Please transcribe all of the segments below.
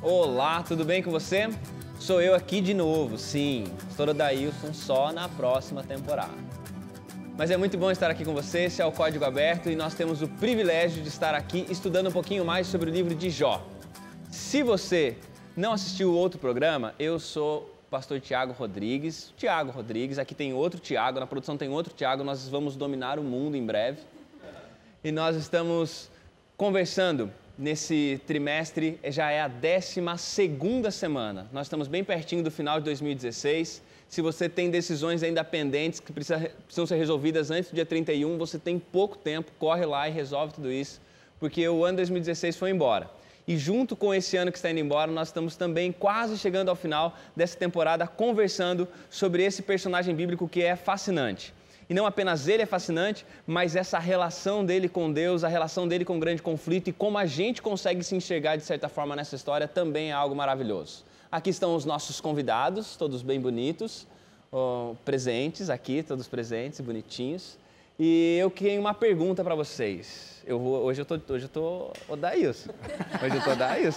Olá, tudo bem com você? Sou eu aqui de novo, sim, pastor Odailson, só na próxima temporada. Mas é muito bom estar aqui com você, esse é o Código Aberto e nós temos o privilégio de estar aqui estudando um pouquinho mais sobre o livro de Jó. Se você não assistiu o outro programa, eu sou o pastor Tiago Rodrigues, aqui tem outro Tiago, na produção tem outro Tiago, nós vamos dominar o mundo em breve. E nós estamos conversando nesse trimestre, já é a 12ª semana. Nós estamos bem pertinho do final de 2016. Se você tem decisões ainda pendentes que precisam ser resolvidas antes do dia 31, você tem pouco tempo, corre lá e resolve tudo isso, porque o ano 2016 foi embora. E junto com esse ano que está indo embora, nós estamos também quase chegando ao final dessa temporada conversando sobre esse personagem bíblico que é fascinante. E não apenas ele é fascinante, mas essa relação dele com Deus, a relação dele com o grande conflito e como a gente consegue se enxergar de certa forma nessa história também é algo maravilhoso. Aqui estão os nossos convidados, todos bem bonitos, presentes aqui, todos presentes e bonitinhos. E eu tenho uma pergunta para vocês. Hoje eu tô Odailson.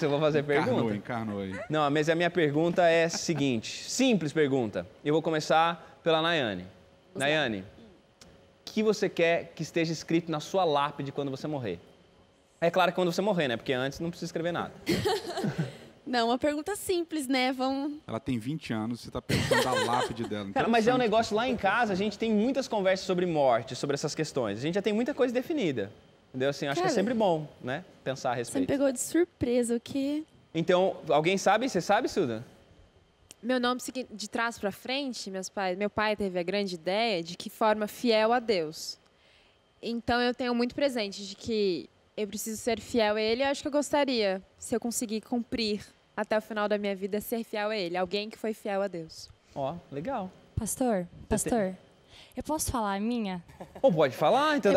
Eu vou fazer pergunta. Encarnou aí. Não, mas a minha pergunta é a seguinte, simples pergunta. Eu vou começar pela Nayane. Nayane, o que você quer que esteja escrito na sua lápide quando você morrer? É claro que quando você morrer, né? Porque antes não precisa escrever nada. Não, uma pergunta simples, né? Ela tem 20 anos, você está perguntando a lápide dela. Cara, mas é um negócio lá em casa, a gente tem muitas conversas sobre morte, sobre essas questões. A gente já tem muita coisa definida. Entendeu? Assim, acho que é sempre bom, né? Pensar a respeito. Você me pegou de surpresa, o quê? Então, alguém sabe? Você sabe, Suda? Meu nome de trás para frente, meu pai teve a grande ideia de que forma fiel a Deus. Então eu tenho muito presente de que eu preciso ser fiel a Ele. Eu acho que eu gostaria, se eu conseguir cumprir até o final da minha vida, ser fiel a Ele. Alguém que foi fiel a Deus. Ó, legal. Pastor, eu posso falar a minha? Pode falar, então.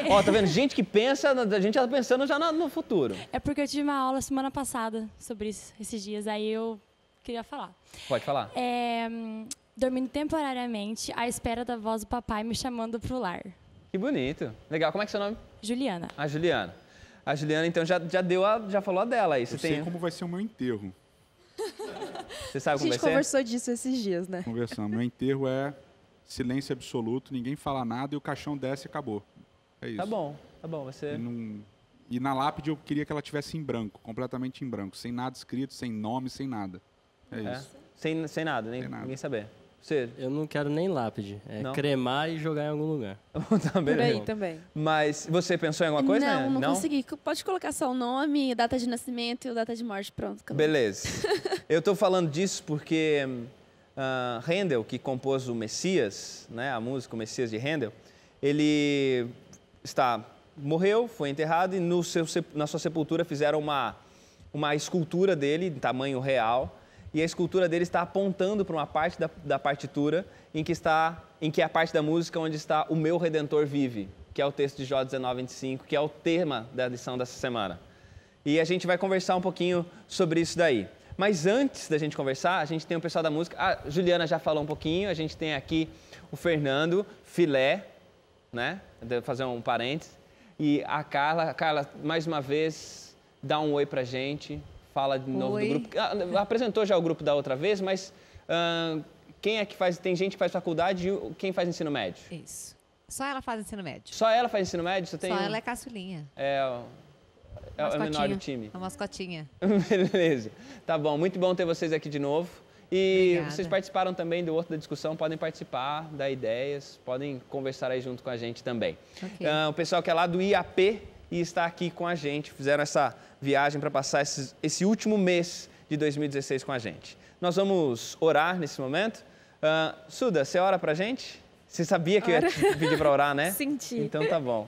Ó, tá vendo? Gente que pensa, a gente já tá pensando já no futuro. É porque eu tive uma aula semana passada sobre isso, esses dias, aí eu queria falar. Pode falar. Dormindo temporariamente à espera da voz do papai me chamando pro lar. Que bonito. Legal. Como é que é seu nome? Juliana. A Juliana. A Juliana, então, já falou a dela aí. Eu sei como vai ser o meu enterro. Você sabe como vai ser? A gente conversou disso esses dias, né? Conversamos. Meu enterro é silêncio absoluto, ninguém fala nada e o caixão desce e acabou. É isso. Tá bom. Vai ser... E na lápide eu queria que ela tivesse em branco, completamente em branco, sem nada escrito, sem nome, sem nada. É isso. Sem nada, ninguém saber. Você? Eu não quero nem lápide. Cremar e jogar em algum lugar. Tá, por aí também. Mas você pensou em alguma coisa, né? Não consegui. Pode colocar só o nome, data de nascimento e data de morte, pronto. Acabou. Beleza. Eu tô falando disso porque Handel, que compôs o Messias, né, a música O Messias de Handel, ele morreu, foi enterrado e na sua sepultura fizeram uma escultura dele em tamanho real. E a escultura dele está apontando para uma parte da partitura em que é a parte da música onde está O Meu Redentor Vive, que é o texto de Jó 19:25, que é o tema da lição dessa semana. E a gente vai conversar um pouquinho sobre isso daí. Mas antes da gente conversar, a gente tem o pessoal da música. A Juliana já falou um pouquinho, a gente tem aqui o Fernando Filé, né? Devo fazer um parênteses. E a Carla. Carla, mais uma vez, dá um oi pra gente. Fala de novo do grupo. Apresentou já o grupo da outra vez, mas quem é que faz? Tem gente que faz faculdade e quem faz ensino médio? Isso. Só ela faz ensino médio. Só ela faz ensino médio? Só ela é caçulinha. É o menor do time. A mascotinha. Beleza. Tá bom. Muito bom ter vocês aqui de novo. E Obrigada. Vocês participaram também do outro da discussão, podem participar, dar ideias, podem conversar aí junto com a gente também. Okay. O pessoal que é lá do IAP e está aqui com a gente, fizeram essa viagem para passar esse último mês de 2016 com a gente. Nós vamos orar nesse momento. Suda, você ora para a gente? Você sabia que eu ia te pedir para orar, né? Senti. Então tá bom.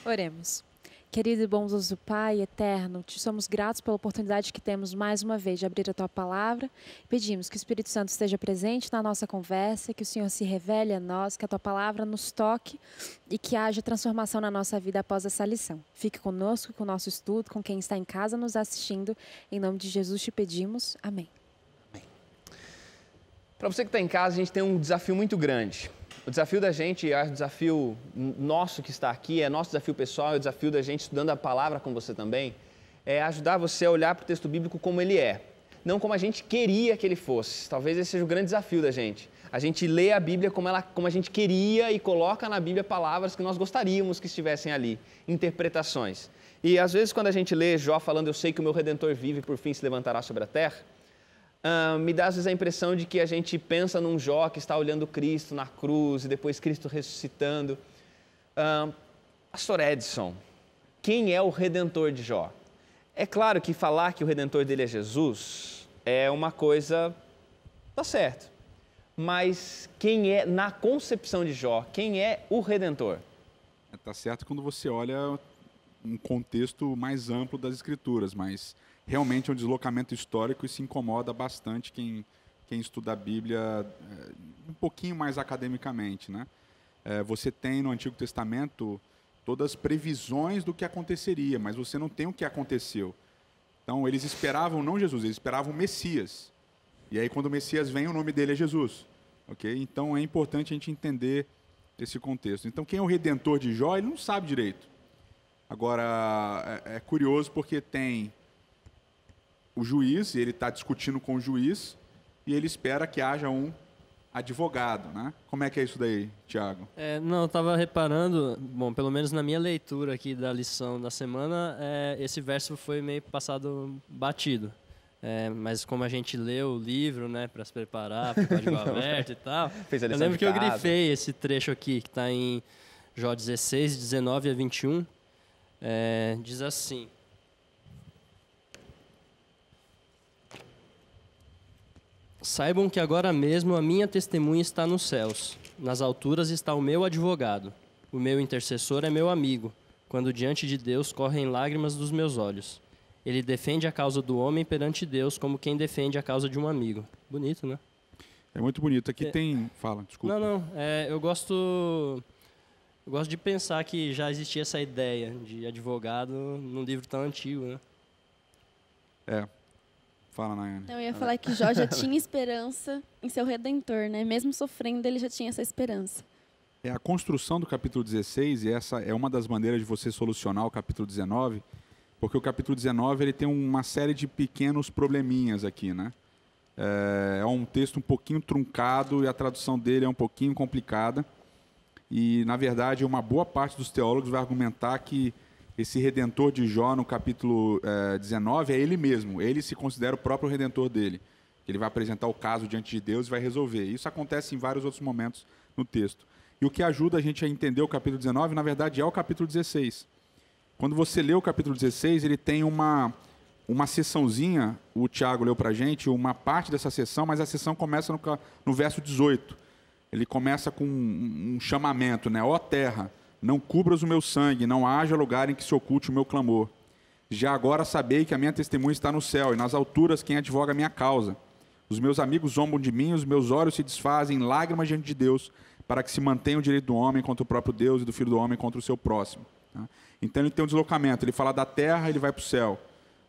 Oremos. Querido e bondoso Pai eterno, te somos gratos pela oportunidade que temos mais uma vez de abrir a Tua Palavra. Pedimos que o Espírito Santo esteja presente na nossa conversa, que o Senhor se revele a nós, que a Tua Palavra nos toque e que haja transformação na nossa vida após essa lição. Fique conosco, com o nosso estudo, com quem está em casa nos assistindo. Em nome de Jesus te pedimos. Amém. Para você que está em casa, a gente tem um desafio muito grande. O desafio da gente, o desafio nosso que está aqui, é nosso desafio pessoal, é o desafio da gente estudando a palavra com você também, é ajudar você a olhar para o texto bíblico como ele é. não como a gente queria que ele fosse. Talvez esse seja o grande desafio da gente. A gente lê a Bíblia como a gente queria e coloca na Bíblia palavras que nós gostaríamos que estivessem ali, interpretações. E às vezes quando a gente lê Jó falando, eu sei que o meu Redentor vive e por fim se levantará sobre a terra, me dá às vezes a impressão de que a gente pensa num Jó que está olhando Cristo na cruz e depois Cristo ressuscitando. Pastor Edson, quem é o Redentor de Jó? É claro que falar que o Redentor dele é Jesus é uma coisa, tá certo. Mas quem é, na concepção de Jó, quem é o Redentor? Tá certo quando você olha um contexto mais amplo das Escrituras, mas realmente é um deslocamento histórico e se incomoda bastante quem estuda a Bíblia um pouquinho mais academicamente, né? Você tem no Antigo Testamento todas as previsões do que aconteceria, mas você não tem o que aconteceu. Então, eles esperavam não Jesus, eles esperavam o Messias. E aí, quando o Messias vem, o nome dele é Jesus. Okay? Então, é importante a gente entender esse contexto. Então, quem é o Redentor de Jó, ele não sabe direito. Agora, é curioso porque tem o juiz, e ele está discutindo com o juiz, e ele espera que haja um advogado, né? Como é que é isso daí, Tiago? Não, eu estava reparando, bom, pelo menos na minha leitura aqui da lição da semana, esse verso foi meio passado batido. Mas como a gente leu o livro, né, para se preparar, para o código aberto e tal, eu lembro que eu grifei esse trecho aqui, que está em Jó 16, 19 a 21, diz assim: saibam que agora mesmo a minha testemunha está nos céus. Nas alturas está o meu advogado. O meu intercessor é meu amigo. Quando diante de Deus correm lágrimas dos meus olhos. Ele defende a causa do homem perante Deus como quem defende a causa de um amigo. Bonito, né? É muito bonito. Aqui tem... Fala, desculpa. Não. Eu gosto de pensar que já existia essa ideia de advogado num livro tão antigo, né? Fala, Nayane. Eu ia falar que Jó já tinha esperança em seu Redentor, né? Mesmo sofrendo, ele já tinha essa esperança. A construção do capítulo 16, e essa é uma das maneiras de você solucionar o capítulo 19, porque o capítulo 19 ele tem uma série de pequenos probleminhas aqui, né? É um texto um pouquinho truncado e a tradução dele é um pouquinho complicada. E, na verdade, uma boa parte dos teólogos vai argumentar que esse Redentor de Jó, no capítulo 19, é ele mesmo. Ele se considera o próprio Redentor dele. Ele vai apresentar o caso diante de Deus e vai resolver. Isso acontece em vários outros momentos no texto. E o que ajuda a gente a entender o capítulo 19, na verdade, é o capítulo 16. Quando você lê o capítulo 16, ele tem uma sessãozinha, o Tiago leu para a gente, uma parte dessa sessão, mas a sessão começa no verso 18. Ele começa com um chamamento, né? Ó terra, não cubras o meu sangue, não haja lugar em que se oculte o meu clamor. Já agora sabei que a minha testemunha está no céu, e nas alturas quem advoga a minha causa. Os meus amigos zombam de mim, os meus olhos se desfazem em lágrimas diante de Deus, para que se mantenha o direito do homem contra o próprio Deus e do filho do homem contra o seu próximo. Tá? Então ele tem um deslocamento, ele fala da terra, ele vai para o céu.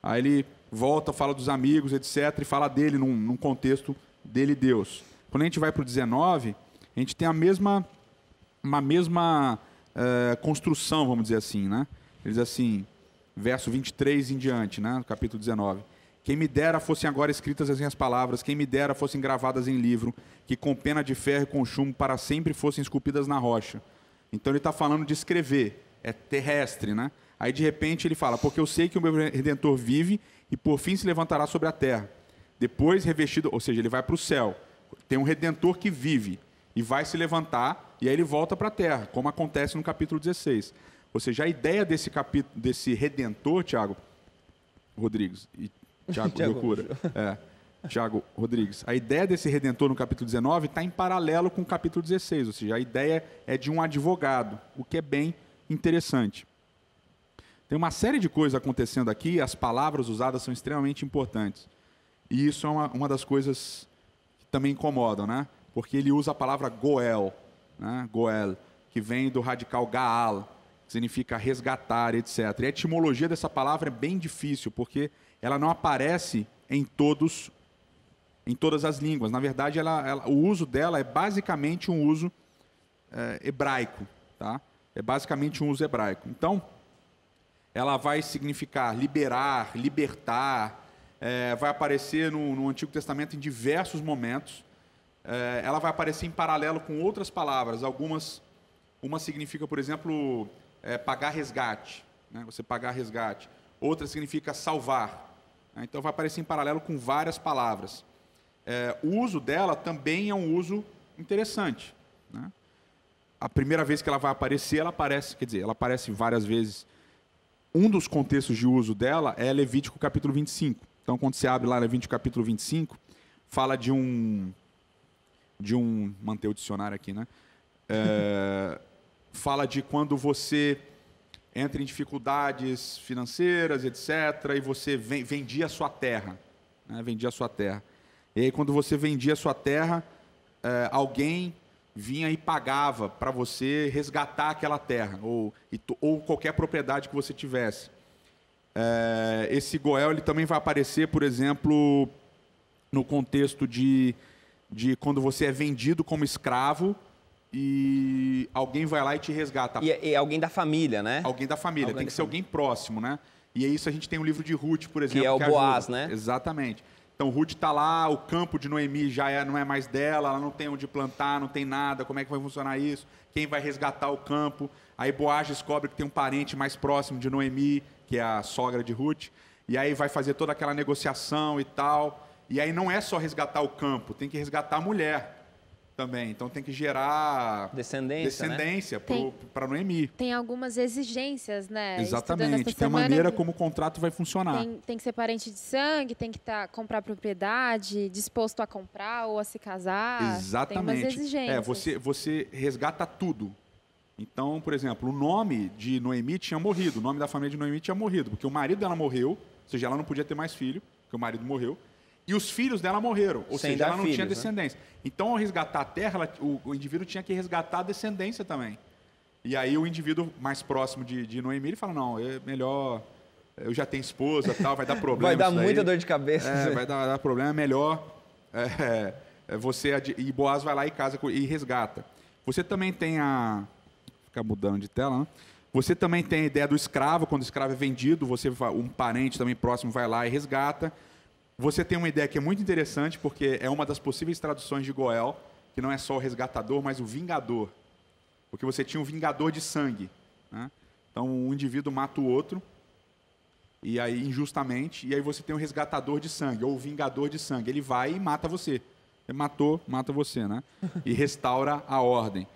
Aí ele volta, fala dos amigos, etc., e fala dele num contexto dele e Deus. Quando a gente vai para o 19, a gente tem uma mesma construção, vamos dizer assim, né? Ele diz assim, verso 23 em diante, né? Capítulo 19. Quem me dera fossem agora escritas as minhas palavras, quem me dera fossem gravadas em livro, que com pena de ferro e com chumbo para sempre fossem esculpidas na rocha. Então ele está falando de escrever, é terrestre, né? Aí de repente ele fala, porque eu sei que o meu Redentor vive e por fim se levantará sobre a terra. Depois revestido, ou seja, ele vai para o céu. Tem um Redentor que vive e vai se levantar e aí ele volta para a terra, como acontece no capítulo 16. Ou seja, a ideia desse Redentor, Tiago Rodrigues, e Tiago Loucura, Tiago Rodrigues, a ideia desse Redentor no capítulo 19 está em paralelo com o capítulo 16, ou seja, a ideia é de um advogado, o que é bem interessante. Tem uma série de coisas acontecendo aqui, as palavras usadas são extremamente importantes. E isso é uma das coisas que também incomodam, né? Porque ele usa a palavra Goel, né? Goel, que vem do radical Gaal, que significa resgatar, etc. E a etimologia dessa palavra é bem difícil, porque ela não aparece em todas as línguas. Na verdade, o uso dela é basicamente um uso hebraico, tá? É basicamente um uso hebraico. Então, ela vai significar liberar, libertar, vai aparecer no Antigo Testamento em diversos momentos. Ela vai aparecer em paralelo com outras palavras. Uma significa, por exemplo, pagar resgate, né? Você pagar resgate. Outra significa salvar, né? Então vai aparecer em paralelo com várias palavras. O uso dela também é um uso interessante, né? A primeira vez que ela vai aparecer, ela aparece várias vezes. Um dos contextos de uso dela é Levítico capítulo 25. Então, quando você abre lá Levítico capítulo 25, fala de manter o dicionário aqui, né? Fala de quando você entra em dificuldades financeiras, etc., e você vendia a sua terra, né? Vendia a sua terra. E aí, quando você vendia a sua terra, alguém vinha e pagava para você resgatar aquela terra, ou qualquer propriedade que você tivesse. Esse Goel ele também vai aparecer, por exemplo, no contexto de quando você é vendido como escravo e alguém vai lá e te resgata. E alguém da família, né? Alguém da família, tem que ser alguém próximo, né? E é isso, a gente tem o livro de Ruth, por exemplo. Que é o Boaz, ajuda. né? Exatamente. Então, Ruth está lá, o campo de Noemi não é mais dela, ela não tem onde plantar, não tem nada, como é que vai funcionar isso? Quem vai resgatar o campo? Aí Boaz descobre que tem um parente mais próximo de Noemi, que é a sogra de Ruth, e aí vai fazer toda aquela negociação e tal. E aí não é só resgatar o campo, tem que resgatar a mulher também. Então tem que gerar descendência para Noemi. Tem algumas exigências, né? Exatamente. Tem a maneira como o contrato vai funcionar. Tem que ser parente de sangue, tem que comprar propriedade, disposto a comprar ou a se casar. Exatamente. Tem umas exigências. Você resgata tudo. Então, por exemplo, o nome de Noemi tinha morrido, o nome da família de Noemi tinha morrido, porque o marido dela morreu, ou seja, ela não podia ter mais filho, porque o marido morreu. E os filhos dela morreram, ou seja, ela não tinha descendência. Né? Então, ao resgatar a terra, o indivíduo tinha que resgatar a descendência também. E aí o indivíduo mais próximo de Noemi, ele fala, não, é melhor, eu já tenho esposa, tal, vai dar problema. Vai dar muita dor de cabeça. Vai dar problema, é melhor você... E Boaz vai lá e casa e resgata. Você também tem ficar mudando de tela, né? Você também tem a ideia do escravo, quando o escravo é vendido, um parente também próximo vai lá e resgata. Você tem uma ideia que é muito interessante, porque é uma das possíveis traduções de Goel, que não é só o resgatador, mas o vingador. Porque você tinha um vingador de sangue, né? Então, um indivíduo mata o outro, e aí injustamente, e aí você tem o resgatador de sangue, ou o vingador de sangue. Ele vai e mata você. Ele mata você, né? E restaura a ordem.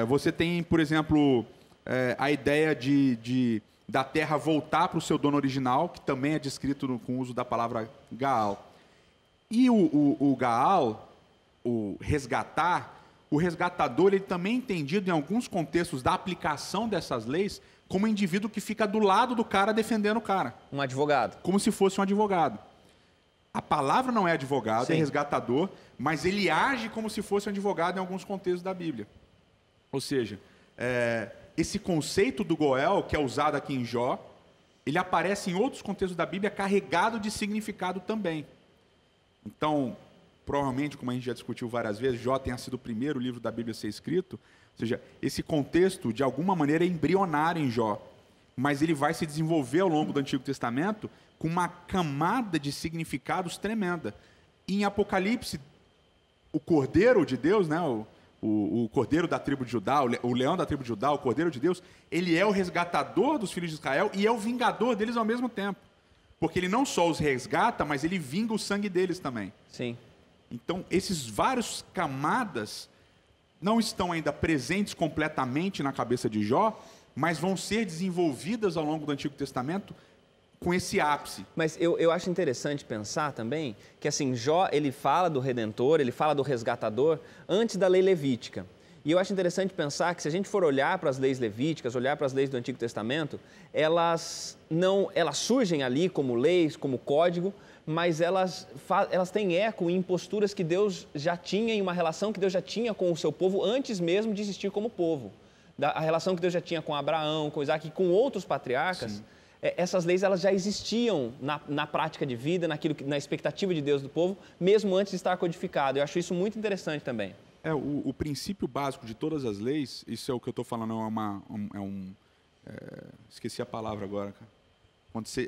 Você tem, por exemplo, a ideia da terra voltar para o seu dono original, que também é descrito com o uso da palavra Gaal. E o Gaal, o resgatar, o resgatador, ele também é entendido em alguns contextos da aplicação dessas leis como um indivíduo que fica do lado do cara defendendo o cara. Um advogado. Como se fosse um advogado. A palavra não é advogado, Sim. É resgatador, mas ele age como se fosse um advogado em alguns contextos da Bíblia. Ou seja, esse conceito do Goel, que é usado aqui em Jó, ele aparece em outros contextos da Bíblia carregado de significado também. Então, provavelmente, como a gente já discutiu várias vezes, Jó tenha sido o primeiro livro da Bíblia a ser escrito, ou seja, esse contexto, de alguma maneira, é embrionário em Jó, mas ele vai se desenvolver ao longo do Antigo Testamento com uma camada de significados tremenda. Em Apocalipse, o Cordeiro de Deus, né, o Cordeiro da tribo de Judá, o Leão da tribo de Judá, o Cordeiro de Deus, ele é o resgatador dos filhos de Israel e é o vingador deles ao mesmo tempo. Porque ele não só os resgata, mas ele vinga o sangue deles também. Sim. Então, esses vários camadas não estão ainda presentes completamente na cabeça de Jó, mas vão ser desenvolvidas ao longo do Antigo Testamento com esse ápice. Mas eu acho interessante pensar também que, assim, Jó, ele fala do Redentor, ele fala do resgatador antes da lei levítica. E eu acho interessante pensar que, se a gente for olhar para as leis levíticas, olhar para as leis do Antigo Testamento, elas surgem ali como leis, como código, mas elas têm eco em posturas que Deus já tinha, em uma relação que Deus já tinha com o seu povo antes mesmo de existir como povo. A relação que Deus já tinha com Abraão, com Isaac e com outros patriarcas. Sim. Essas leis elas já existiam na prática de vida, na expectativa de Deus do povo, mesmo antes de estar codificado. Eu acho isso muito interessante também. O princípio básico de todas as leis, isso é o que eu estou falando, esqueci a palavra agora, cara.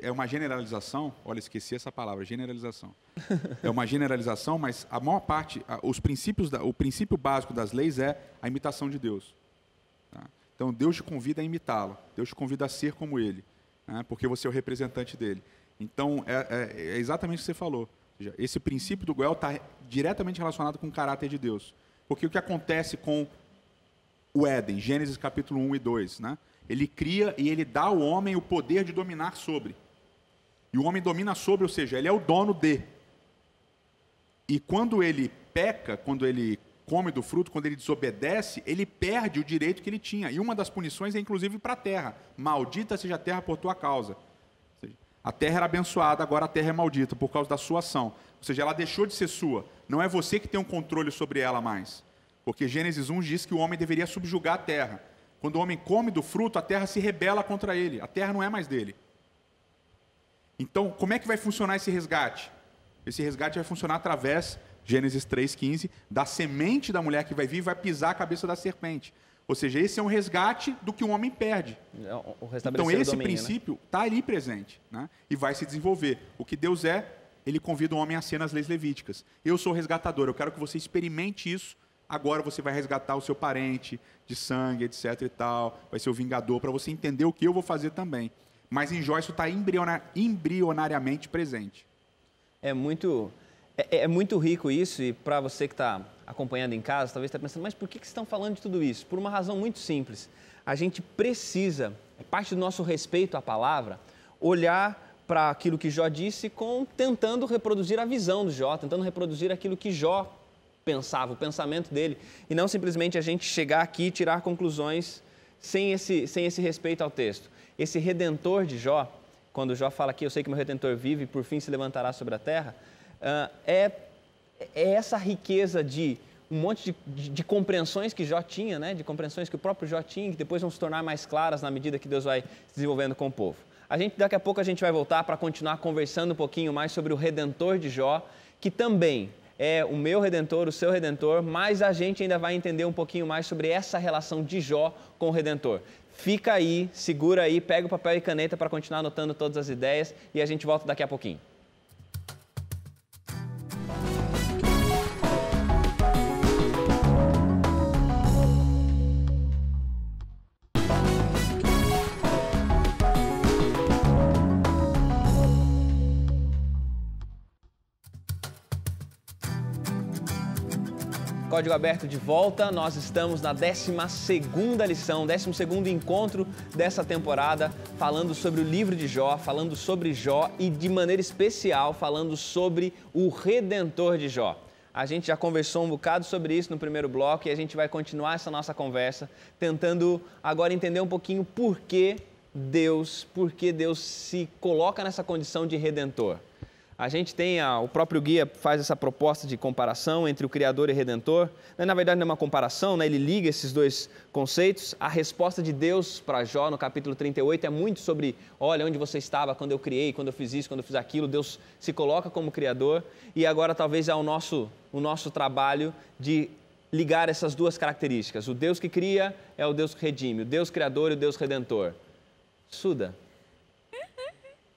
É uma generalização, olha, esqueci essa palavra, generalização. É uma generalização, mas a maior parte, o princípio básico das leis é a imitação de Deus. Tá? Então, Deus te convida a imitá-lo, Deus te convida a ser como Ele, né? Porque você é o representante dele. Então, é exatamente o que você falou. Ou seja, esse princípio do Goel está diretamente relacionado com o caráter de Deus. Porque o que acontece com o Éden, Gênesis capítulo 1 e 2, né? Ele cria e ele dá ao homem o poder de dominar sobre. E o homem domina sobre, ou seja, ele é o dono de. E quando ele peca, quando ele come do fruto, quando ele desobedece, ele perde o direito que ele tinha. E uma das punições é inclusive para a terra. Maldita seja a terra por tua causa. Ou seja, a terra era abençoada, agora a terra é maldita por causa da sua ação. Ou seja, ela deixou de ser sua. Não é você que tem um controle sobre ela mais. Porque Gênesis 1 diz que o homem deveria subjugar a terra. Quando o homem come do fruto, a terra se rebela contra ele. A terra não é mais dele. Então, como é que vai funcionar esse resgate? Esse resgate vai funcionar através, Gênesis 3,15, da semente da mulher que vai vir e vai pisar a cabeça da serpente. Ou seja, esse é um resgate do que o homem perde. Então, esse princípio está ali presente, né? E vai se desenvolver. O que Deus ele convida o homem a ser nas leis levíticas. Eu sou resgatador, eu quero que você experimente isso. Agora você vai resgatar o seu parente de sangue, etc. e tal. Vai ser o vingador, para você entender o que eu vou fazer também. Mas em Jó isso está embrionariamente presente. É muito rico isso, e para você que está acompanhando em casa, talvez está pensando, mas por que vocês estão falando de tudo isso? Por uma razão muito simples. A gente precisa, é parte do nosso respeito à palavra, olhar para aquilo que Jó disse tentando reproduzir a visão do Jó, tentando reproduzir aquilo que Jó pensava, o pensamento dele, e não simplesmente a gente chegar aqui e tirar conclusões sem esse respeito ao texto. Esse Redentor de Jó, quando Jó fala aqui, eu sei que meu Redentor vive e por fim se levantará sobre a terra, é essa riqueza de um monte de compreensões que Jó tinha, né? De compreensões que o próprio Jó tinha, que depois vão se tornar mais claras na medida que Deus vai se desenvolvendo com o povo. Daqui a pouco a gente vai voltar para continuar conversando um pouquinho mais sobre o Redentor de Jó, que também é o meu Redentor, o seu Redentor, mas a gente ainda vai entender um pouquinho mais sobre essa relação de Jó com o Redentor. Fica aí, segura aí, pega o papel e caneta para continuar anotando todas as ideias e a gente volta daqui a pouquinho. Código Aberto de volta, nós estamos na 12ª lição, 12º encontro dessa temporada, falando sobre o livro de Jó, falando sobre Jó e de maneira especial falando sobre o Redentor de Jó. A gente já conversou um bocado sobre isso no primeiro bloco e a gente vai continuar essa nossa conversa, tentando agora entender um pouquinho por que Deus se coloca nessa condição de Redentor. A gente tem, o próprio guia faz essa proposta de comparação entre o Criador e o Redentor. Na verdade, não é uma comparação, né? Ele liga esses dois conceitos. A resposta de Deus para Jó, no capítulo 38, é muito sobre, olha, onde você estava quando eu criei, quando eu fiz isso, quando eu fiz aquilo. Deus se coloca como Criador. E agora talvez é o nosso trabalho de ligar essas duas características. O Deus que cria é o Deus que redime, o Deus Criador e o Deus Redentor. Suda.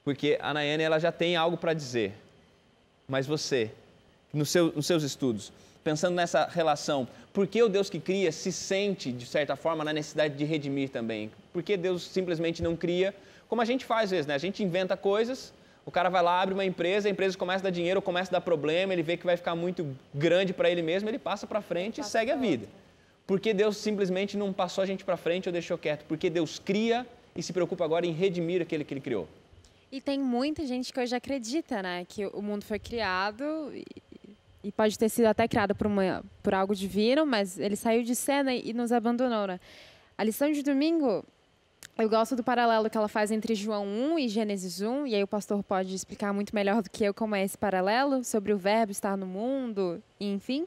Porque a Nayane, ela já tem algo para dizer, mas você, nos seus estudos, pensando nessa relação, por que o Deus que cria se sente, de certa forma, na necessidade de redimir também? Por que Deus simplesmente não cria, como a gente faz às vezes, né? A gente inventa coisas, o cara vai lá, abre uma empresa, a empresa começa a dar dinheiro, começa a dar problema, ele vê que vai ficar muito grande para ele mesmo, ele passa para frente e segue a vida. Por que Deus simplesmente não passou a gente para frente ou deixou quieto? Porque Deus cria e se preocupa agora em redimir aquele que ele criou. E tem muita gente que hoje acredita, né, que o mundo foi criado e pode ter sido até criado por algo divino, mas ele saiu de cena e nos abandonou, né? A lição de domingo, eu gosto do paralelo que ela faz entre João 1 e Gênesis 1, e aí o pastor pode explicar muito melhor do que eu como é esse paralelo, sobre o verbo estar no mundo, enfim.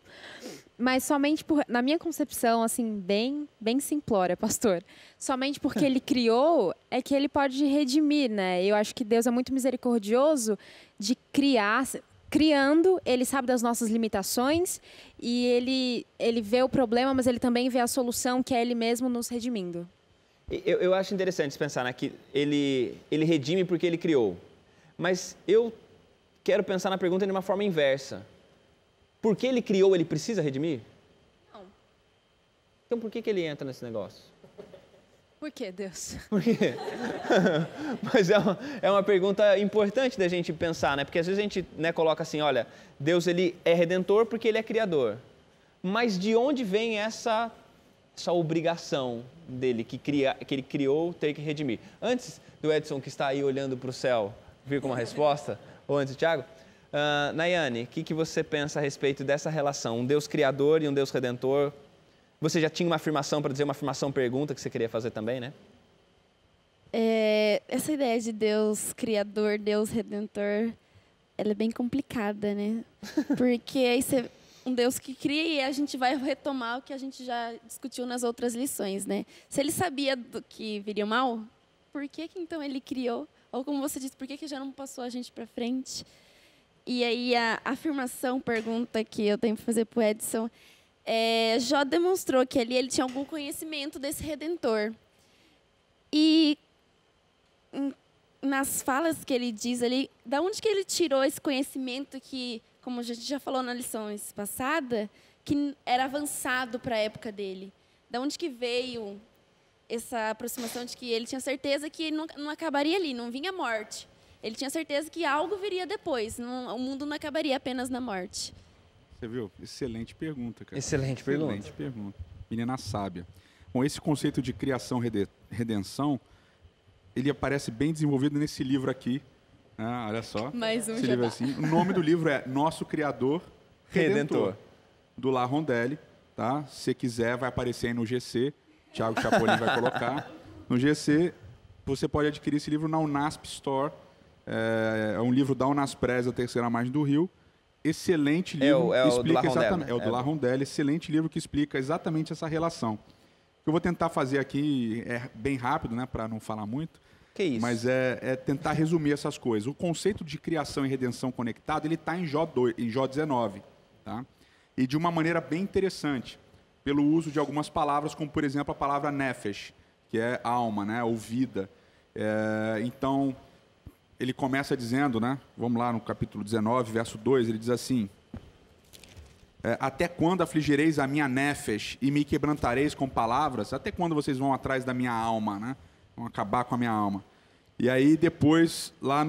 Mas somente na minha concepção, assim, bem simplória, pastor, somente porque ele criou é que ele pode redimir, né? Eu acho que Deus é muito misericordioso de criando, ele sabe das nossas limitações e ele vê o problema, mas ele também vê a solução, que é ele mesmo nos redimindo. Eu acho interessante pensar, né, que ele redime porque ele criou. Mas eu quero pensar na pergunta de uma forma inversa. Porque ele criou, ele precisa redimir? Não. Então por que ele entra nesse negócio? Por que, Deus? Por quê? Mas é uma pergunta importante da gente pensar, né? Porque às vezes a gente, né, coloca assim, olha, Deus ele é redentor porque ele é criador. Mas de onde vem essa obrigação dele, que ele criou, ter que redimir? Antes do Edson, que está aí olhando para o céu, vir com uma resposta, ou antes do Thiago, Nayane, o que você pensa a respeito dessa relação? Um Deus criador e um Deus redentor? Você já tinha uma afirmação para dizer, uma afirmação-pergunta que você queria fazer também, né? Essa ideia de Deus criador, Deus redentor, ela é bem complicada, né? Porque aí um Deus que cria e a gente vai retomar o que a gente já discutiu nas outras lições, né? Se ele sabia do que viria mal, por que então ele criou? Ou como você disse, por que já não passou a gente para frente? E aí a afirmação, pergunta que eu tenho para fazer para o Edson, Jó demonstrou que ali ele tinha algum conhecimento desse Redentor. E nas falas que ele diz ali, da onde que ele tirou esse conhecimento que, como a gente já falou na lição passada, que era avançado para a época dele? Da onde que veio essa aproximação de que ele tinha certeza que não acabaria ali, não vinha morte. Ele tinha certeza que algo viria depois, o mundo não acabaria apenas na morte. Você viu? Excelente pergunta, cara. Excelente pergunta. Excelente pergunta. Menina sábia. Bom, esse conceito de criação redenção, ele aparece bem desenvolvido nesse livro aqui. Olha só. Mais um esse já livro dá. assim. O nome do livro é Nosso Criador Redentor, do La Rondelli. Tá? Se quiser, vai aparecer aí no GC. Thiago Chapolin vai colocar. No GC, você pode adquirir esse livro na Unasp Store. É um livro da Unaspres, a terceira margem do Rio. Excelente livro. Do La Rondelli. É o do La Rondelli. Excelente livro que explica exatamente essa relação. O que eu vou tentar fazer aqui é bem rápido, né, para não falar muito. Que isso? Mas é tentar resumir essas coisas. O conceito de criação e redenção conectado, ele está em Jó 19. Tá? E de uma maneira bem interessante, pelo uso de algumas palavras, como, por exemplo, a palavra nefesh, que é alma, né, ou vida. Então, ele começa dizendo, né, vamos lá no capítulo 19, verso 2, ele diz assim: até quando afligireis a minha nefesh e me quebrantareis com palavras? Até quando vocês vão atrás da minha alma, né? Vão acabar com a minha alma. E aí depois, lá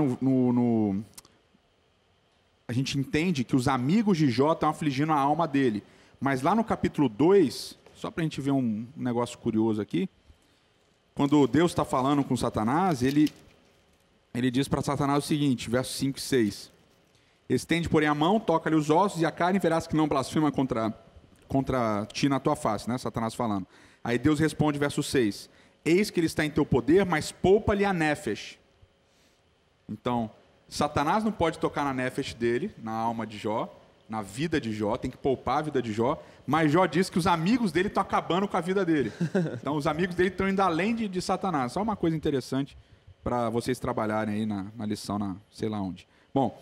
a gente entende que os amigos de Jó estão afligindo a alma dele. Mas lá no capítulo 2, só para a gente ver um negócio curioso aqui, quando Deus está falando com Satanás, ele diz para Satanás o seguinte, versos 5 e 6. Estende, porém, a mão, toca-lhe os ossos e a carne, e verás que não blasfema contra ti na tua face, né? Satanás falando. Aí Deus responde, verso 6. Eis que ele está em teu poder, mas poupa-lhe a nefesh. Então, Satanás não pode tocar na nefesh dele, na alma de Jó, na vida de Jó, tem que poupar a vida de Jó, mas Jó diz que os amigos dele estão acabando com a vida dele. Então, os amigos dele estão indo além de Satanás. Só uma coisa interessante para vocês trabalharem aí na lição, sei lá onde. Bom,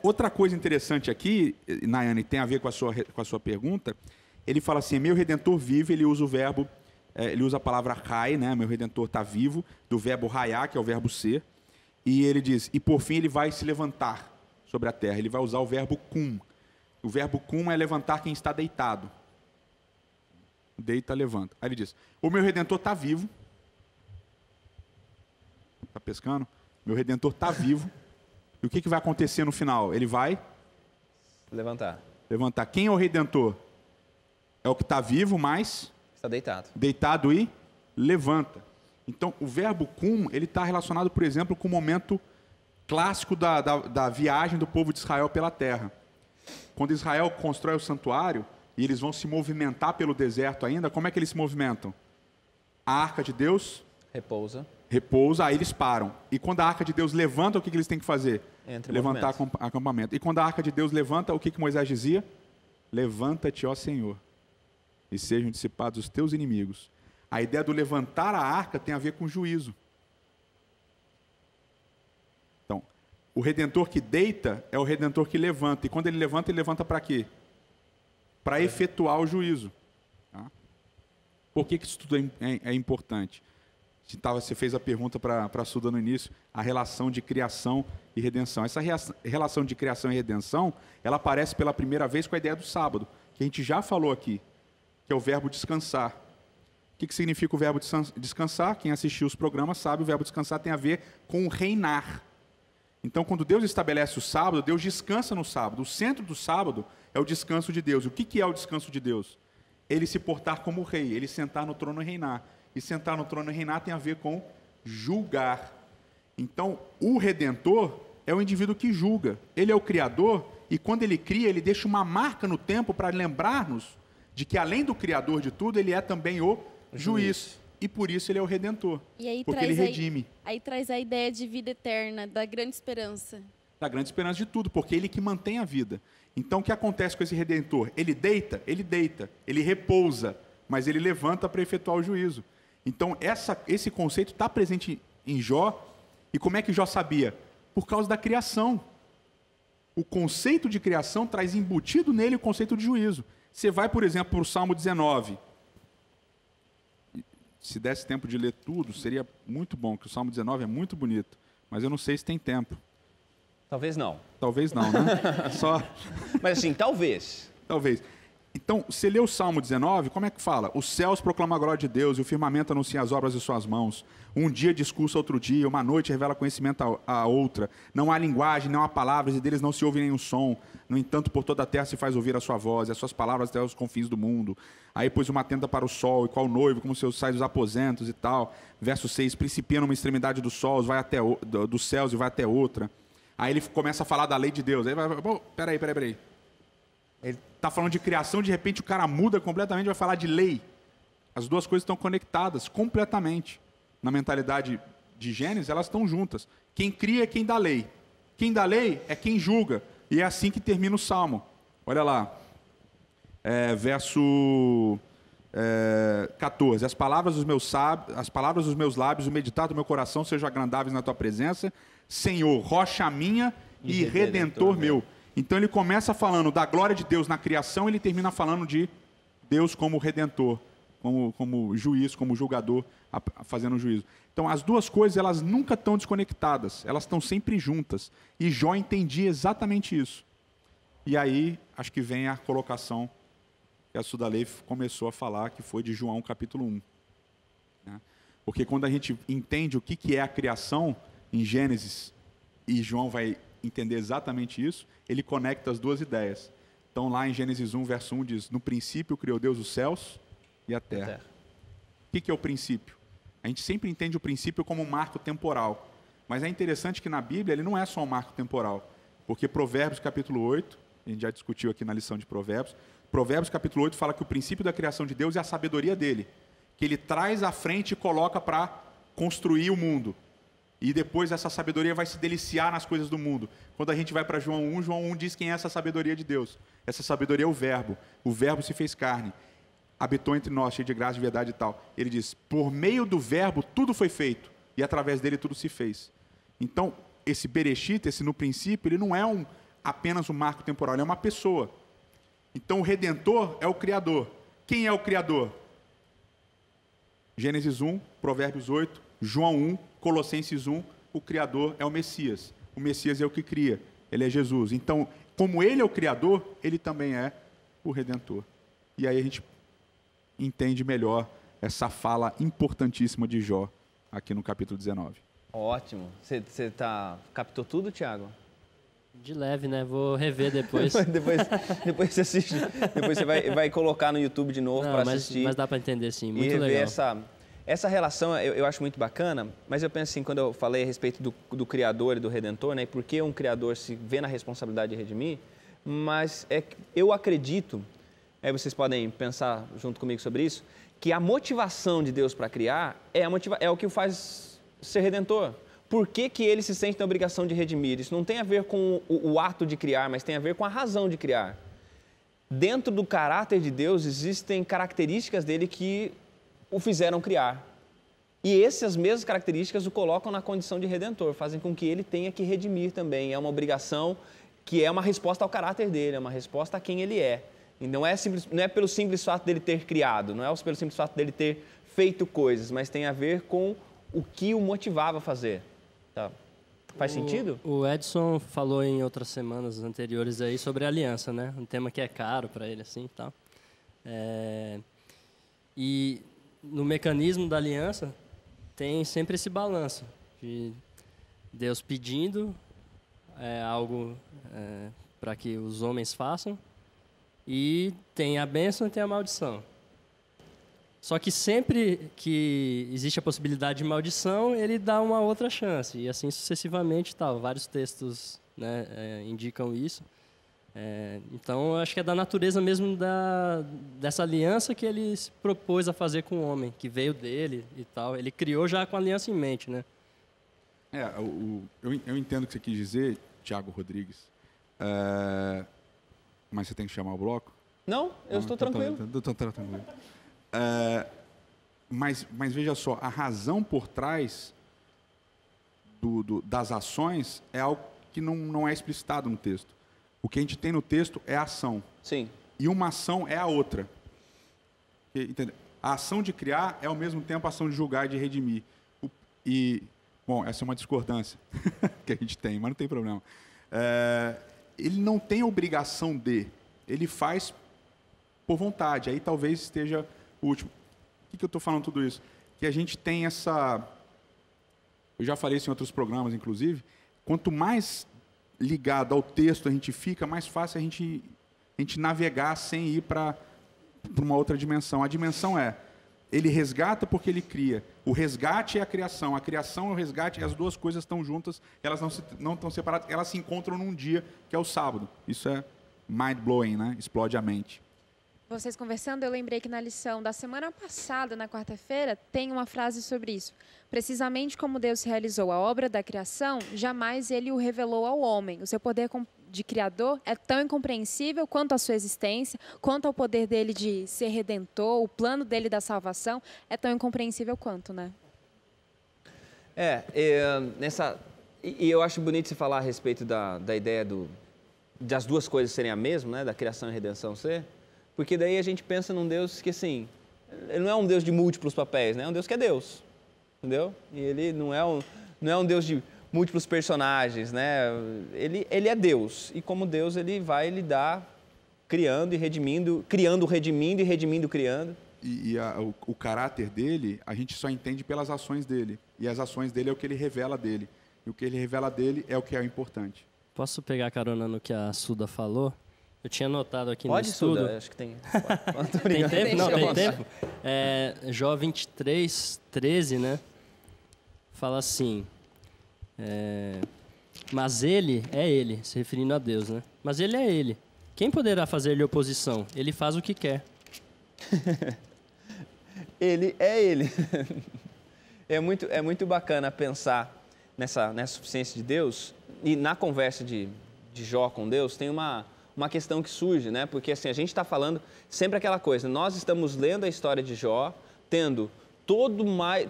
outra coisa interessante aqui, Nayane, tem a ver com a sua pergunta, ele fala assim, meu Redentor vive, ele usa o verbo, ele usa a palavra rai, né? Meu Redentor está vivo, do verbo raiar, que é o verbo ser, e ele diz, e por fim ele vai se levantar sobre a terra, ele vai usar o verbo cum. O verbo cum é levantar quem está deitado. Deita, levanta. Aí ele diz, o meu Redentor está vivo. Está pescando? Meu Redentor está vivo. E o que vai acontecer no final? Ele vai levantar. Quem é o Redentor? É o que está vivo, mas está deitado. Deitado e levanta. Então, o verbo cum, ele está relacionado, por exemplo, com o momento clássico da viagem do povo de Israel pela terra. Quando Israel constrói o santuário e eles vão se movimentar pelo deserto ainda, como é que eles se movimentam? A arca de Deus repousa, aí eles param. E quando a arca de Deus levanta, o que eles têm que fazer? Levantar acampamento. E quando a arca de Deus levanta, o que Moisés dizia? Levanta-te, ó Senhor, e sejam dissipados os teus inimigos. A ideia do levantar a arca tem a ver com juízo. Então, o Redentor que deita é o Redentor que levanta. E quando ele levanta para quê? Para efetuar o juízo. Tá? Por que isso tudo é importante? Você fez a pergunta para a Suda no início, a relação de criação e redenção. Essa relação de criação e redenção, ela aparece pela primeira vez com a ideia do sábado, que a gente já falou aqui, que é o verbo descansar. O que significa o verbo descansar? Quem assistiu os programas sabe, o verbo descansar tem a ver com reinar. Então, quando Deus estabelece o sábado, Deus descansa no sábado. O centro do sábado é o descanso de Deus. E o que é o descanso de Deus? Ele se portar como rei, ele sentar no trono e reinar. E sentar no trono e reinar tem a ver com julgar. Então, o Redentor é o indivíduo que julga. Ele é o Criador e quando ele cria, ele deixa uma marca no tempo para lembrar-nos de que, além do Criador de tudo, ele é também o juiz. E por isso ele é o Redentor, E aí porque ele redime. Aí traz a ideia de vida eterna, da grande esperança. Da grande esperança de tudo, porque ele que mantém a vida. Então, o que acontece com esse Redentor? Ele deita, ele repousa, mas ele levanta para efetuar o juízo. Então, esse conceito está presente em Jó. E como é que Jó sabia? Por causa da criação. O conceito de criação traz embutido nele o conceito de juízo. Você vai, por exemplo, para o Salmo 19. Se desse tempo de ler tudo, seria muito bom, que o Salmo 19 é muito bonito. Mas eu não sei se tem tempo. Talvez não. Talvez não, né? Só... Mas assim, talvez. Talvez. Então, você lê o Salmo 19, como é que fala? Os céus proclamam a glória de Deus e o firmamento anuncia as obras de suas mãos. Um dia discursa outro dia, uma noite revela conhecimento a outra. Não há linguagem, não há palavras, e deles não se ouve nenhum som. No entanto, por toda a terra se faz ouvir a sua voz, e as suas palavras até os confins do mundo. Aí pôs uma tenda para o sol, e qual noivo, como seus sais dos aposentos e tal. Verso 6, principia numa extremidade dos céus, dos céus e vai até outra. Aí ele começa a falar da lei de Deus. Aí vai, peraí. Ele está falando de criação, de repente o cara muda completamente, vai falar de lei. As duas coisas estão conectadas completamente. Na mentalidade de Gênesis, elas estão juntas. Quem cria é quem dá lei. Quem dá lei é quem julga. E é assim que termina o Salmo. Olha lá. Verso 14. As palavras dos meus lábios, o meditar do meu coração sejam agradáveis na tua presença. Senhor, rocha minha e redentor meu. Então ele começa falando da glória de Deus na criação, ele termina falando de Deus como redentor, como juiz, como julgador, fazendo o juízo. Então as duas coisas, elas nunca estão desconectadas, elas estão sempre juntas. E Jó entendia exatamente isso. E aí, acho que vem a colocação que a Sudalei começou a falar, que foi de João capítulo 1. Né? Porque quando a gente entende o que é a criação em Gênesis, e João vai entender exatamente isso, ele conecta as duas ideias. Então, lá em Gênesis 1, verso 1, diz: no princípio criou Deus os céus e a terra. O que é o princípio? A gente sempre entende o princípio como um marco temporal. Mas é interessante que na Bíblia ele não é só um marco temporal. Porque Provérbios capítulo 8, a gente já discutiu aqui na lição de Provérbios, Provérbios capítulo 8 fala que o princípio da criação de Deus é a sabedoria dele. Que ele traz à frente e coloca para construir o mundo. E depois essa sabedoria vai se deliciar nas coisas do mundo. Quando a gente vai para João 1 diz quem é essa sabedoria de Deus. Essa sabedoria é o Verbo. O Verbo se fez carne. Habitou entre nós, cheio de graça, de verdade e tal. Ele diz, por meio do Verbo tudo foi feito. E através dele tudo se fez. Então, esse Bereshit, esse no princípio, ele não é apenas um marco temporal, ele é uma pessoa. Então, o Redentor é o Criador. Quem é o Criador? Gênesis 1, Provérbios 8, João 1, Colossenses 1, o Criador é o Messias. O Messias é o que cria, ele é Jesus. Então, como ele é o Criador, ele também é o Redentor. E aí a gente entende melhor essa fala importantíssima de Jó, aqui no capítulo 19. Ótimo. Você captou tudo, Thiago? De leve, né? Vou rever depois. depois você assiste. Depois você vai colocar no YouTube de novo para assistir. Mas dá para entender, sim. Muito e rever legal. Essa relação eu acho muito bacana, mas eu penso assim, quando eu falei a respeito do Criador e do Redentor, né, e por que um Criador se vê na responsabilidade de redimir, mas eu acredito, aí vocês podem pensar junto comigo sobre isso, que a motivação de Deus para criar é o que o faz ser Redentor. Por que ele se sente na obrigação de redimir? Isso não tem a ver com o ato de criar, mas tem a ver com a razão de criar. Dentro do caráter de Deus existem características dele que o fizeram criar. E essas mesmas características o colocam na condição de redentor, fazem com que ele tenha que redimir também. É uma obrigação que é uma resposta ao caráter dele, é uma resposta a quem ele é. E não é pelo simples fato dele ter criado, não é pelo simples fato dele ter feito coisas, mas tem a ver com o que o motivava a fazer. Tá? Faz sentido? O Edson falou em outras semanas anteriores aí sobre a aliança, né? Um tema que é caro para ele, assim, e tal. E no mecanismo da aliança tem sempre esse balanço de Deus pedindo algo para que os homens façam, e tem a bênção e tem a maldição. Só que sempre que existe a possibilidade de maldição, ele dá uma outra chance, e assim sucessivamente tal. Vários textos, né, indicam isso. Então, eu acho que é da natureza mesmo dessa aliança que ele se propôs a fazer com o homem, que veio dele e tal. Ele criou já com a aliança em mente, né? Eu entendo o que você quis dizer, Tiago Rodrigues. Mas você tem que chamar o bloco? Não, eu estou tranquilo. Estou tranquilo. Mas veja só, a razão por trás das ações é algo que não é explicitado no texto. O que a gente tem no texto é a ação. Sim. E uma ação é a outra. Entendeu? A ação de criar é ao mesmo tempo a ação de julgar e de redimir. Bom, essa é uma discordância que a gente tem, mas não tem problema. Ele não tem obrigação ele faz por vontade. Aí talvez esteja o último. Por que eu estou falando tudo isso? Que a gente tem essa... Eu já falei isso em outros programas, inclusive. Quanto mais ligado ao texto a gente fica, mais fácil a gente navegar sem ir para uma outra dimensão. A dimensão ele resgata porque ele cria. O resgate é a criação é o resgate, e as duas coisas estão juntas, elas não estão separadas, elas se encontram num dia, que é o sábado. Isso é mind-blowing, né? Explode a mente. Vocês conversando, eu lembrei que na lição da semana passada, na quarta-feira, tem uma frase sobre isso. Precisamente como Deus realizou a obra da criação, jamais ele o revelou ao homem. O seu poder de criador é tão incompreensível quanto a sua existência, quanto ao poder dele de ser redentor, o plano dele da salvação é tão incompreensível quanto, né? E eu acho bonito você falar a respeito da ideia das duas coisas serem a mesma, né? Da criação e redenção ser. Porque daí a gente pensa num Deus que, assim, ele não é um Deus de múltiplos papéis, né? É um Deus que é Deus, entendeu? E ele não é um Deus de múltiplos personagens, né? Ele é Deus, e como Deus ele vai lidar criando e redimindo, criando, redimindo e redimindo, criando. O caráter dele, a gente só entende pelas ações dele, e as ações dele é o que ele revela dele, e o que ele revela dele é o que é importante. Posso pegar carona no que a Suda falou? Eu tinha notado aqui no estudo... Suda, acho que tem. Tem tempo? Não, tem tempo. Jó 23, 13, né? Fala assim... mas ele é ele, se referindo a Deus, né? Mas ele é ele. Quem poderá fazer-lhe oposição? Ele faz o que quer. Ele é ele. É muito bacana pensar nessa suficiência de Deus. E na conversa de Jó com Deus, tem uma questão que surge, né? Porque assim, a gente está falando sempre aquela coisa, nós estamos lendo a história de Jó, tendo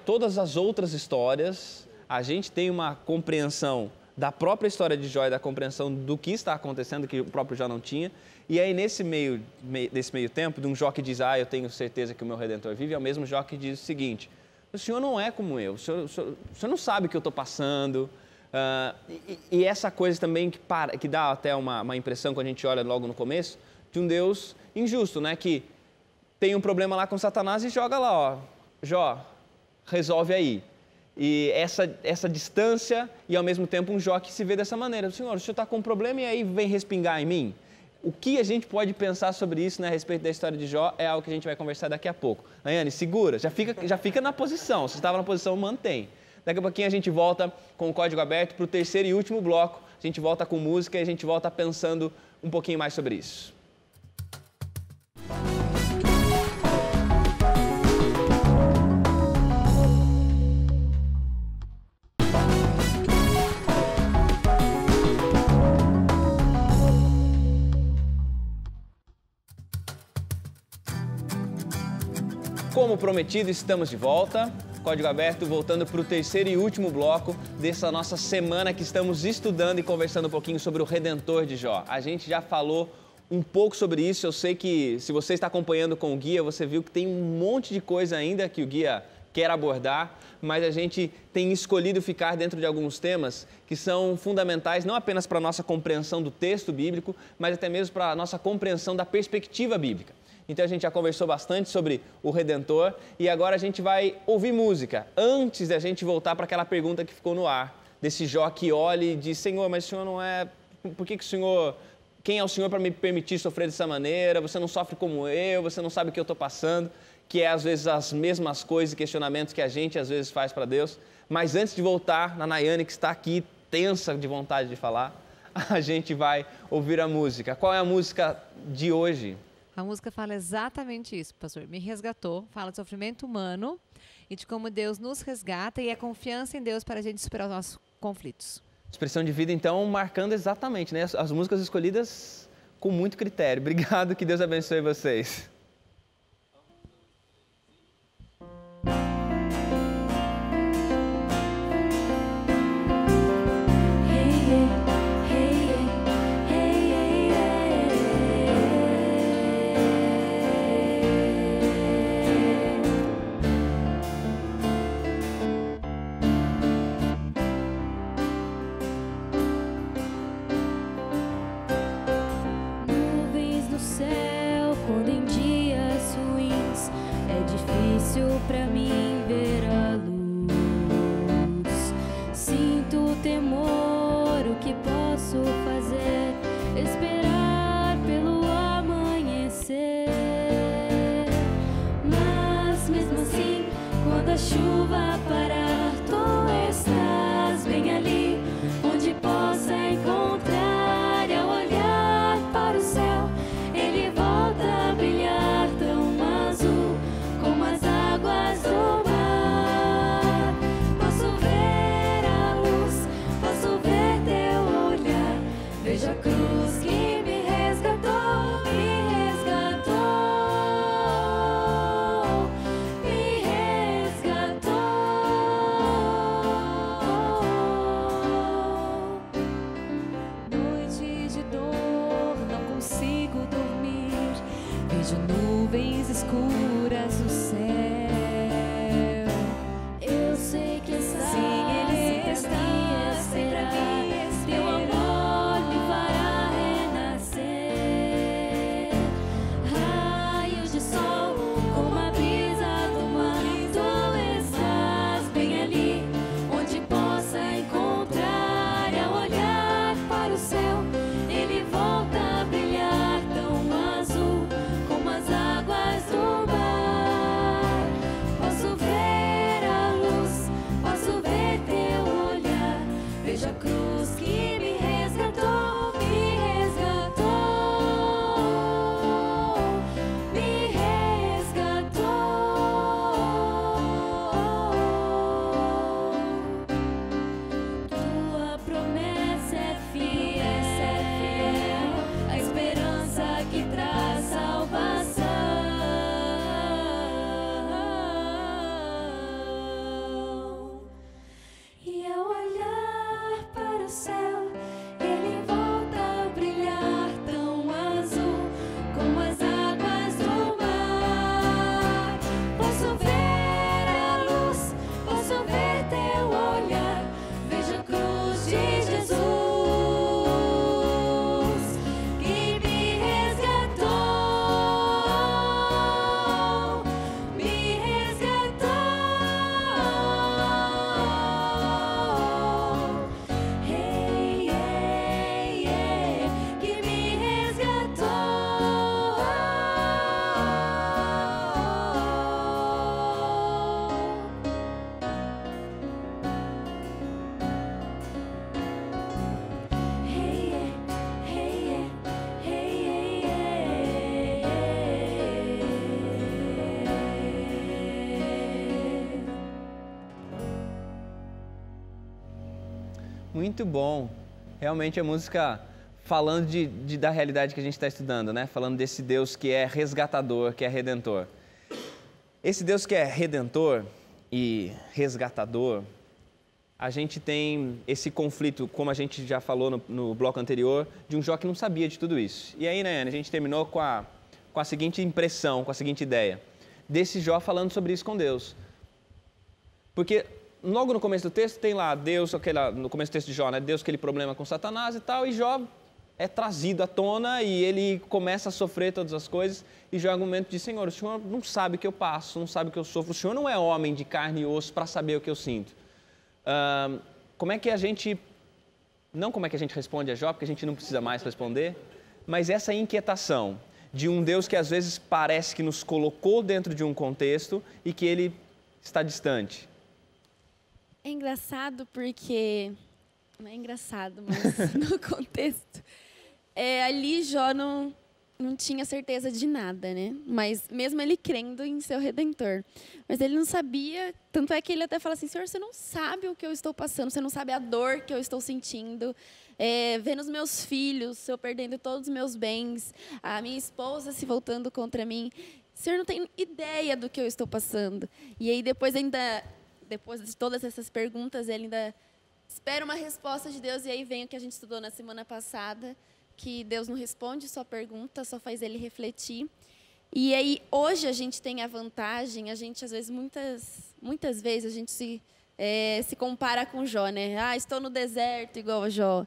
todas as outras histórias, a gente tem uma compreensão da própria história de Jó e da compreensão do que está acontecendo, que o próprio Jó não tinha, e aí nesse meio tempo, de um Jó que diz, eu tenho certeza que o meu Redentor vive, é o mesmo Jó que diz o seguinte, o senhor não é como eu, o senhor não sabe o que eu estou passando. E essa coisa também que dá até uma impressão quando a gente olha logo no começo, de um Deus injusto, né? Que tem um problema lá com Satanás e joga lá, ó, Jó, resolve aí. E essa distância e ao mesmo tempo um Jó que se vê dessa maneira, o senhor está com um problema e aí vem respingar em mim? O que a gente pode pensar sobre isso, né, a respeito da história de Jó é algo que a gente vai conversar daqui a pouco. Ayane, segura, já fica na posição, se estava na posição, mantém. Daqui a pouquinho a gente volta com o código aberto para o terceiro e último bloco. A gente volta com música e a gente volta pensando um pouquinho mais sobre isso. Como prometido, estamos de volta. Código Aberto, voltando para o terceiro e último bloco dessa nossa semana que estamos estudando e conversando um pouquinho sobre o Redentor de Jó. A gente já falou um pouco sobre isso. Eu sei que se você está acompanhando com o guia, você viu que tem um monte de coisa ainda que o guia quer abordar, mas a gente tem escolhido ficar dentro de alguns temas que são fundamentais não apenas para a nossa compreensão do texto bíblico, mas até mesmo para a nossa compreensão da perspectiva bíblica. Então a gente já conversou bastante sobre o Redentor e agora a gente vai ouvir música, antes da gente voltar para aquela pergunta que ficou no ar, desse Jó que olha e diz: Senhor, mas o Senhor não é... Por que o Senhor... Quem é o Senhor para me permitir sofrer dessa maneira? Você não sofre como eu, você não sabe o que eu estou passando, que é às vezes as mesmas coisas e questionamentos que a gente às vezes faz para Deus. Mas antes de voltar na Nayane, que está aqui tensa de vontade de falar, a gente vai ouvir a música. Qual é a música de hoje? A música fala exatamente isso, pastor. Me resgatou, fala de sofrimento humano e de como Deus nos resgata e a confiança em Deus para a gente superar os nossos conflitos. Expressão de vida, então, marcando exatamente, né? As músicas escolhidas com muito critério. Obrigado, que Deus abençoe vocês. Nuvens no céu, quando em dias ruins é difícil pra mim ver a luz. Sinto temor, o que posso fazer? Esperar pelo amanhecer. Mas mesmo assim, quando a chuva parar, tu estás bem ali, onde possa encontrar. Ao olhar para o céu, ele volta a brilhar tão azul como as águas do mar. Posso ver a luz, posso ver teu olhar. Vejo a cruz que me resgatou, me resgatou, me resgatou. Noite de dor, não consigo dormir. Vejo nuvens escuras no céu. Eu sei que está, sim, ele está me esperar. Teu amor me fará renascer. Raios de sol, como a brisa do mar, tu estás bem ali, onde possa encontrar. Ao olhar para o céu, ele volta a brilhar tão azul como as águas do mar. Posso ver a luz, posso ver teu olhar. Vejo a cruz que me resgatou, me resgatou, me resgatou. Tua promessa é fiel, a esperança que traz salvação. E ao olhar para o céu, ele volta a brilhar tão azul como as águas do mar. Posso ver a luz, posso ver teu olhar. Vejo a cruz de Jesus que me resgatou, me resgatou. Hey, hey, hey, que me resgatou. Hey, hey, hey, hey. Muito bom. Realmente a música falando da realidade que a gente está estudando, né? Falando desse Deus que é resgatador, que é redentor. Esse Deus que é redentor e resgatador, a gente tem esse conflito, como a gente já falou no bloco anterior, de um Jó que não sabia de tudo isso. E aí, né, Ana, a gente terminou com a seguinte impressão, com a seguinte ideia, desse Jó falando sobre isso com Deus. Porque logo no começo do texto tem lá Deus, no começo do texto de Jó, né, Deus aquele problema com Satanás e tal, e Jó é trazido à tona e ele começa a sofrer todas as coisas, e Jó argumenta de Senhor, o Senhor não sabe o que eu passo, não sabe o que eu sofro, o Senhor não é homem de carne e osso para saber o que eu sinto. Como é que a gente, não como é que a gente responde a Jó, porque a gente não precisa mais responder, mas essa inquietação de um Deus que às vezes parece que nos colocou dentro de um contexto e que ele está distante. É engraçado porque, não é engraçado, mas no contexto, ali Jó não tinha certeza de nada, né? Mas mesmo ele crendo em seu Redentor. Mas ele não sabia, tanto é que ele até fala assim, Senhor, você não sabe o que eu estou passando, você não sabe a dor que eu estou sentindo, vendo os meus filhos, eu perdendo todos os meus bens, a minha esposa se voltando contra mim. O Senhor não tem ideia do que eu estou passando. E aí depois de todas essas perguntas, ele ainda espera uma resposta de Deus, e aí vem o que a gente estudou na semana passada, que Deus não responde sua pergunta, só faz ele refletir. E aí, hoje a gente tem a vantagem, a gente, às vezes, muitas vezes, a gente se compara com Jó, né? Estou no deserto, igual a Jó.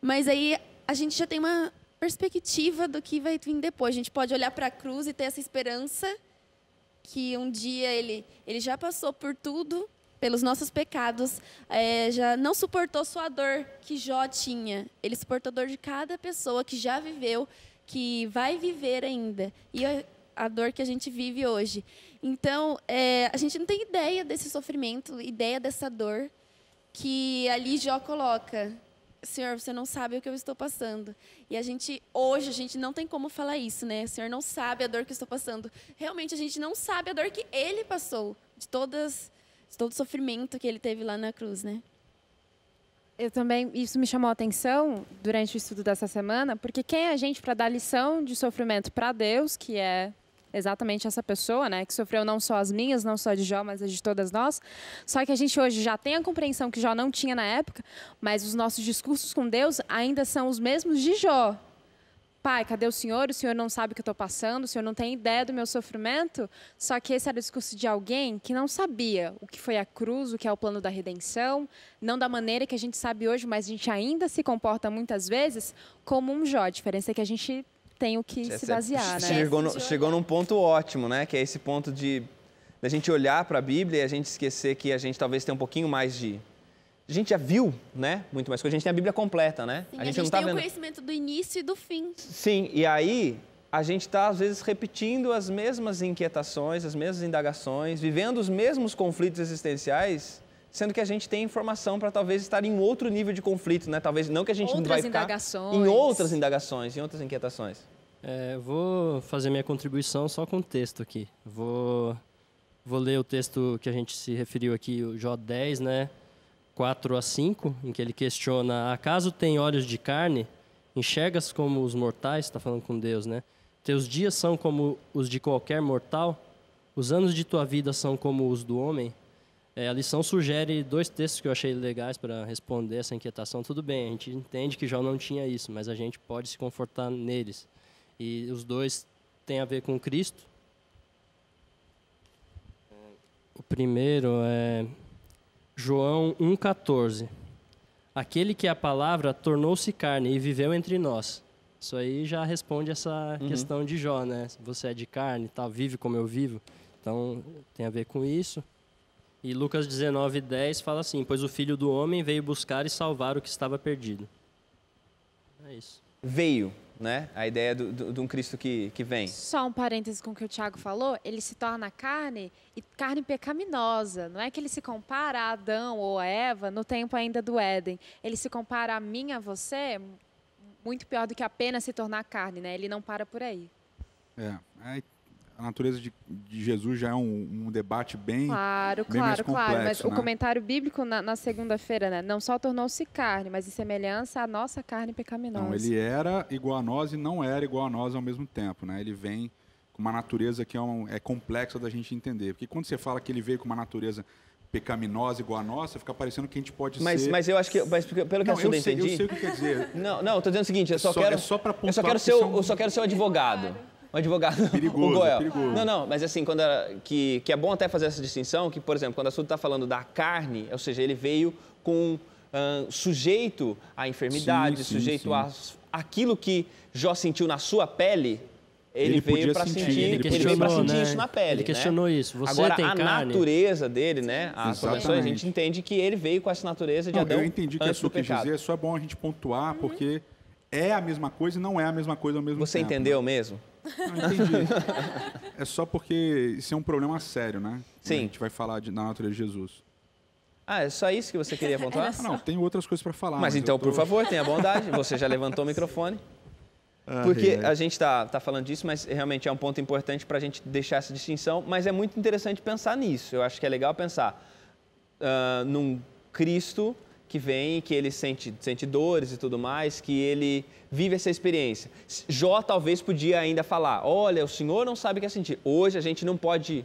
Mas aí, a gente já tem uma perspectiva do que vai vir depois. A gente pode olhar para a cruz e ter essa esperança que um dia ele já passou por tudo, pelos nossos pecados, já não suportou sua dor que Jó tinha. Ele suportou a dor de cada pessoa que já viveu, que vai viver ainda. E a dor que a gente vive hoje. Então, a gente não tem ideia desse sofrimento, ideia dessa dor que ali Jó coloca. Senhor, você não sabe o que eu estou passando. E hoje a gente não tem como falar isso, né? O Senhor não sabe a dor que eu estou passando. Realmente, a gente não sabe a dor que Ele passou, de todo o sofrimento que Ele teve lá na cruz, né? Eu também, isso me chamou a atenção durante o estudo dessa semana, porque quem é a gente para dar lição de sofrimento para Deus, que é exatamente essa pessoa, né, que sofreu não só as minhas, não só de Jó, mas as de todas nós. Só que a gente hoje já tem a compreensão que Jó não tinha na época, mas os nossos discursos com Deus ainda são os mesmos de Jó. Pai, cadê o Senhor? O Senhor não sabe o que eu estou passando, o Senhor não tem ideia do meu sofrimento. Só que esse era o discurso de alguém que não sabia o que foi a cruz, o que é o plano da redenção, não da maneira que a gente sabe hoje, mas a gente ainda se comporta muitas vezes como um Jó. A diferença é que a gente tem o que se basear, né? Chegou num ponto ótimo, né? Que é esse ponto da gente olhar para a Bíblia e a gente esquecer que a gente talvez tenha um pouquinho mais de... A gente já viu, né? Muito mais coisa. A gente tem a Bíblia completa, né? Sim, a gente não tá tem o conhecimento do início e do fim. Sim, e aí a gente está, às vezes, repetindo as mesmas inquietações, as mesmas indagações, vivendo os mesmos conflitos existenciais, sendo que a gente tem informação para talvez estar em outro nível de conflito, né? Talvez não que a gente não vai ficar em outras indagações, em outras inquietações. Eu vou fazer minha contribuição só com o texto aqui. Vou ler o texto que a gente se referiu aqui, o Jó 10, né? 4 a 5, em que ele questiona: acaso tem olhos de carne? Enxergas como os mortais? Está falando com Deus, né? Teus dias são como os de qualquer mortal? Os anos de tua vida são como os do homem? A lição sugere 2 textos que eu achei legais para responder essa inquietação. Tudo bem, a gente entende que Jó não tinha isso, mas a gente pode se confortar neles. E os 2 têm a ver com Cristo. O primeiro é João 1,14. Aquele que é a palavra tornou-se carne e viveu entre nós. Isso aí já responde essa questão de Jó, né? Você é de carne, tá, vive como eu vivo. Então, tem a ver com isso. E Lucas 19:10 fala assim: pois o Filho do Homem veio buscar e salvar o que estava perdido. É isso. Veio, né? A ideia de um Cristo que vem. Só um parêntese com o que o Tiago falou, ele se torna carne, e carne pecaminosa. Não é que ele se compara a Adão ou a Eva no tempo ainda do Éden. Ele se compara a mim, a você, muito pior do que apenas se tornar carne, né? Ele não para por aí. A natureza de Jesus já é um debate bem mais complexo, mas né? o comentário bíblico na segunda-feira, né? Não só tornou-se carne, mas em semelhança à nossa carne pecaminosa. Não, ele era igual a nós e não era igual a nós ao mesmo tempo, né? Ele vem com uma natureza que é complexa da gente entender. Porque quando você fala que ele veio com uma natureza pecaminosa igual a nossa, fica parecendo que a gente pode Mas ser... eu acho que, pelo que Não, eu eu sei entendi... o que quer dizer. Não, eu tô dizendo o seguinte, eu só pra quero ser o advogado. Um advogado. Perigoso, o Goel. perigoso. Não, mas assim, que é bom até fazer essa distinção, que, por exemplo, quando a Suda está falando da carne, ou seja, ele veio com sujeito à enfermidade, Sim, sujeito sim. àquilo que Jó sentiu na sua pele, ele veio podia para sentir, sentir, ele ele veio para sentir né? isso na pele. Ele questionou né? isso. Você Agora, tem a carne? natureza dele, né? As conversões, a gente Exatamente. entende que ele veio com essa natureza de Não, Adão eu entendi o que a antes do Su quis pecado. dizer, é só bom a gente pontuar, porque é a mesma coisa e não é a mesma coisa ao mesmo Você tempo. entendeu mesmo? Não, entendi. É só porque isso é um problema sério, né? Sim. A gente vai falar da natureza de Jesus. Ah, é só isso que você queria pontuar? Ah, não, tem outras coisas para falar. Mas então, eu tô- por favor, tenha bondade. Você já levantou o microfone. Porque a gente está falando disso, mas realmente é um ponto importante para a gente deixar essa distinção. Mas é muito interessante pensar nisso. Eu acho que é legal pensar num Cristo que vem, que ele sente dores e tudo mais, que ele vive essa experiência. Jó talvez podia ainda falar, olha, o Senhor não sabe o que é sentir. Hoje a gente não pode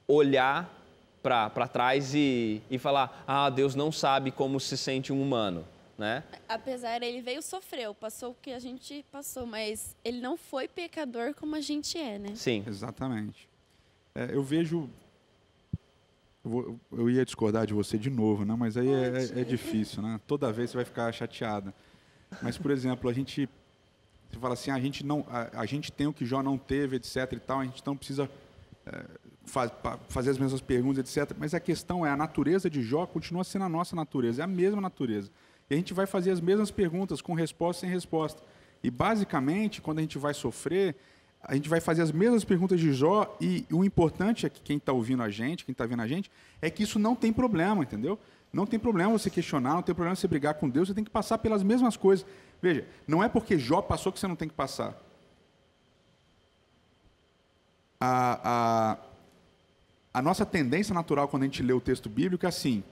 olhar para trás e falar, Deus não sabe como se sente um humano, né? Apesar, ele veio, sofreu, passou o que a gente passou, mas ele não foi pecador como a gente é, né? Sim. Exatamente. Eu vejo... Eu ia discordar de você de novo, né? Mas aí é difícil, né? Toda vez você vai ficar chateada. Mas, por exemplo, você fala assim, a gente tem o que Jó não teve, etc. e tal, a gente não precisa fazer as mesmas perguntas, etc. Mas a questão é, a natureza de Jó continua sendo a nossa natureza, é a mesma natureza. E a gente vai fazer as mesmas perguntas, com resposta sem resposta. E, basicamente, quando a gente vai sofrer, a gente vai fazer as mesmas perguntas de Jó, e o importante é que quem está ouvindo a gente, quem está vendo a gente, é que isso não tem problema, entendeu? Não tem problema você questionar, não tem problema você brigar com Deus, você tem que passar pelas mesmas coisas. Veja, não é porque Jó passou que você não tem que passar. A nossa tendência natural quando a gente lê o texto bíblico é assim,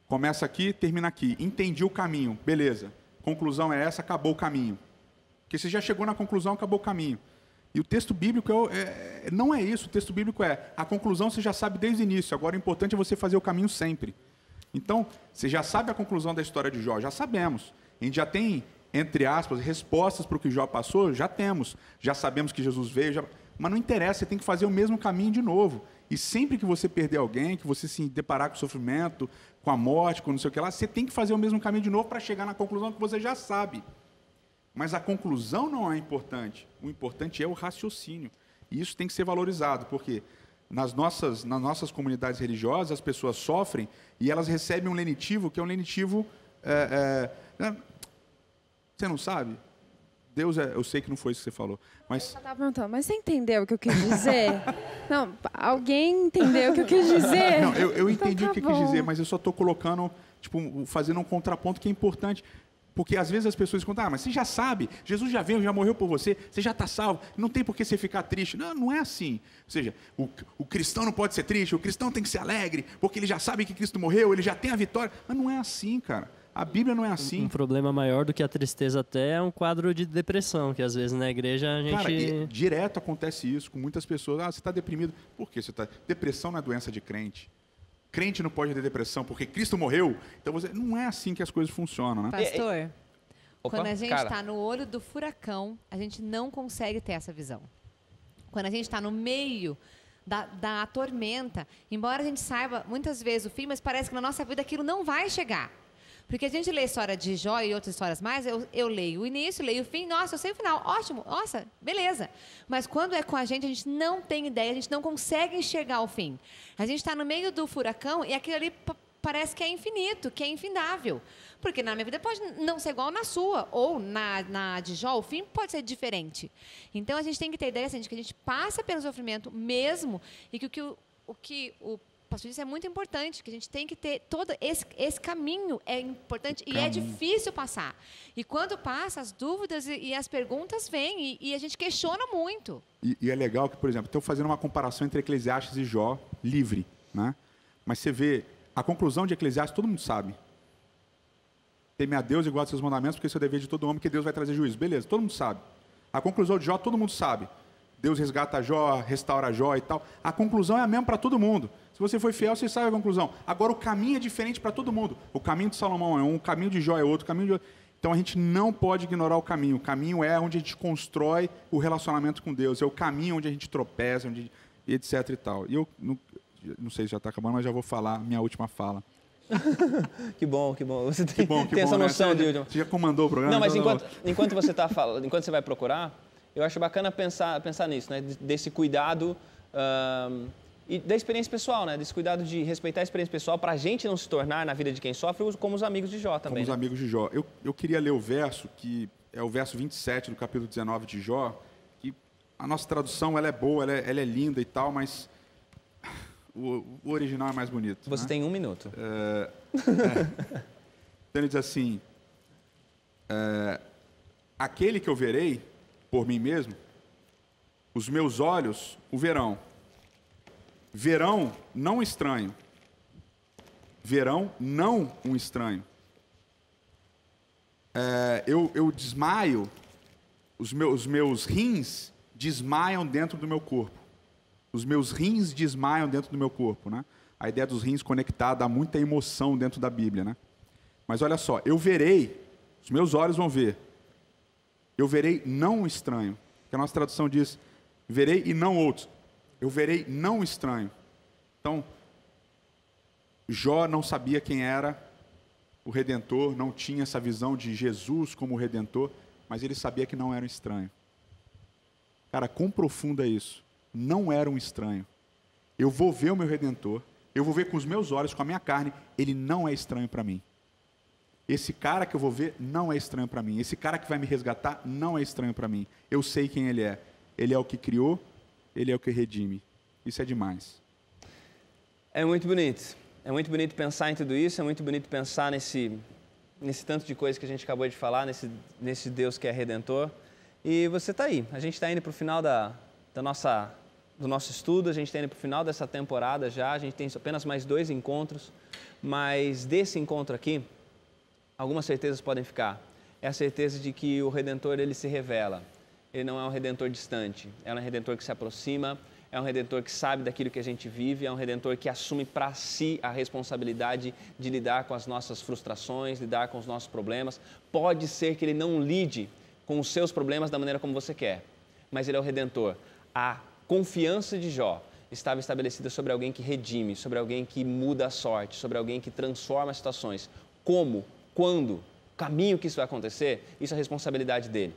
começa aqui, termina aqui, entendi o caminho, beleza, conclusão é essa, acabou o caminho. Porque você já chegou na conclusão, acabou o caminho. E o texto bíblico não é isso. O texto bíblico é, a conclusão você já sabe desde o início. Agora o importante é você fazer o caminho sempre. Então, você já sabe a conclusão da história de Jó, já sabemos. A gente já tem, entre aspas, respostas para o que Jó passou, já temos. Já sabemos que Jesus veio, mas não interessa, você tem que fazer o mesmo caminho de novo. E sempre que você perder alguém, que você se deparar com o sofrimento, com a morte, com não sei o que lá, você tem que fazer o mesmo caminho de novo para chegar na conclusão que você já sabe. Mas a conclusão não é importante. O importante é o raciocínio. E isso tem que ser valorizado, porque nas nossas comunidades religiosas, as pessoas sofrem e elas recebem um lenitivo, que é um lenitivo... você não sabe? Deus eu sei que não foi isso que você falou. Mas... Eu tava perguntando, mas você entendeu o que eu quis dizer? Não, alguém entendeu o que eu quis dizer? Não, eu entendi Então o que tá quis bom. dizer, mas eu só estou colocando, fazendo um contraponto que é importante. Porque às vezes as pessoas contam, mas você já sabe, Jesus já veio, já morreu por você, você já está salvo, não tem por que você ficar triste. Não, não é assim. Ou seja, o cristão não pode ser triste, o cristão tem que ser alegre, porque ele já sabe que Cristo morreu, ele já tem a vitória. Mas não é assim, cara. A Bíblia não é assim. Um problema maior do que a tristeza até é um quadro de depressão, que às vezes na igreja a gente... Cara, direto acontece isso com muitas pessoas. Você está deprimido. Por que você está... Depressão não é doença de crente. Crente não pode ter depressão porque Cristo morreu. Então não é assim que as coisas funcionam, né? Pastor, Opa, quando a gente cara. está no olho do furacão, a gente não consegue ter essa visão. Quando a gente está no meio da tormenta, embora a gente saiba muitas vezes o fim, mas parece que na nossa vida aquilo não vai chegar. Porque a gente lê a história de Jó e outras histórias mais, eu leio o início, leio o fim, nossa, eu sei o final, ótimo, nossa, beleza. Mas quando é com a gente não tem ideia, a gente não consegue enxergar o fim. A gente está no meio do furacão e aquilo ali parece que é infinito, que é infindável. Porque na minha vida pode não ser igual na sua, ou na de Jó, o fim pode ser diferente. Então a gente tem que ter ideia assim, de que a gente passa pelo sofrimento mesmo e que o que o pastor disse é muito importante, que a gente tem que ter todo esse caminho é importante e é difícil passar. E quando passa, as dúvidas e as perguntas vêm e a gente questiona muito. E é legal que, por exemplo, estou fazendo uma comparação entre Eclesiastes e Jó livre, né? Mas você vê, a conclusão de Eclesiastes todo mundo sabe. Teme a Deus e guarde seus mandamentos, porque esse é o dever de todo homem, que Deus vai trazer juízo. Beleza, todo mundo sabe. A conclusão de Jó todo mundo sabe. Deus resgata Jó, restaura Jó e tal. A conclusão é a mesma para todo mundo. Se você foi fiel, você sabe a conclusão. Agora, o caminho é diferente para todo mundo. O caminho de Salomão é um, o caminho de Jó é outro, o caminho de outro. Então, a gente não pode ignorar o caminho. O caminho é onde a gente constrói o relacionamento com Deus. É o caminho onde a gente tropeça, onde, etc. e tal. E eu não sei se já está acabando, mas já vou falar minha última fala. Que bom. Você tem, Que bom, tem essa noção, né? de... Você já comandou o programa? Não, mas então, enquanto você está falando, enquanto você vai procurar, eu acho bacana pensar nisso, né? Desse cuidado e da experiência pessoal, né? Desse cuidado de respeitar a experiência pessoal para a gente não se tornar, na vida de quem sofre, como os amigos de Jó também. Como os amigos de Jó. Eu queria ler o verso, que é o verso 27 do capítulo 19 de Jó, que a nossa tradução ela é boa, ela é linda e tal, mas o original é mais bonito. Você tem 1 minuto. Então ele diz assim, aquele que eu verei por mim mesmo, os meus olhos o verão. Verão não estranho. Verão não um estranho. Eu desmaio, os meus rins desmaiam dentro do meu corpo. Os meus rins desmaiam dentro do meu corpo, né? A ideia dos rins conectada dá muita emoção dentro da Bíblia, né? Mas olha só, eu verei, os meus olhos vão ver. Eu verei não um estranho. Que a nossa tradução diz, verei e não outros. Eu verei não um estranho. Então, Jó não sabia quem era o Redentor, não tinha essa visão de Jesus como o Redentor, mas ele sabia que não era um estranho. Cara, quão profundo é isso? Não era um estranho. Eu vou ver o meu Redentor, eu vou ver com os meus olhos, com a minha carne, ele não é estranho para mim. Esse cara que eu vou ver não é estranho para mim. Esse cara que vai me resgatar não é estranho para mim. Eu sei quem ele é. Ele é o que criou, ele é o que redime. Isso é demais. É muito bonito. É muito bonito pensar em tudo isso, é muito bonito pensar nesse tanto de coisa que a gente acabou de falar, nesse Deus que é Redentor. E você está aí. A gente está indo para o final do nosso estudo, a gente está indo para o final dessa temporada já, a gente tem apenas mais 2 encontros, mas desse encontro aqui, algumas certezas podem ficar. É a certeza de que o Redentor, ele se revela. Ele não é um Redentor distante, é um Redentor que se aproxima, é um Redentor que sabe daquilo que a gente vive, é um Redentor que assume para si a responsabilidade de lidar com as nossas frustrações, lidar com os nossos problemas. Pode ser que ele não lide com os seus problemas da maneira como você quer, mas ele é o Redentor. A confiança de Jó estava estabelecida sobre alguém que redime, sobre alguém que muda a sorte, sobre alguém que transforma as situações. Como, quando, o caminho que isso vai acontecer, isso é a responsabilidade dele.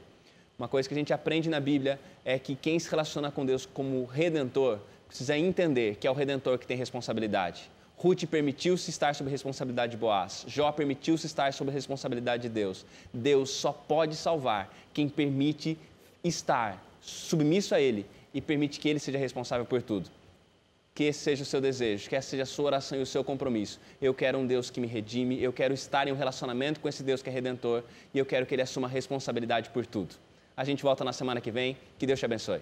Uma coisa que a gente aprende na Bíblia é que quem se relaciona com Deus como Redentor precisa entender que é o Redentor que tem responsabilidade. Ruth permitiu-se estar sob a responsabilidade de Boaz. Jó permitiu-se estar sob a responsabilidade de Deus. Deus só pode salvar quem permite estar submisso a Ele e permite que Ele seja responsável por tudo. Que esse seja o seu desejo, que essa seja a sua oração e o seu compromisso. Eu quero um Deus que me redime, eu quero estar em um relacionamento com esse Deus que é Redentor e eu quero que Ele assuma a responsabilidade por tudo. A gente volta na semana que vem. Que Deus te abençoe.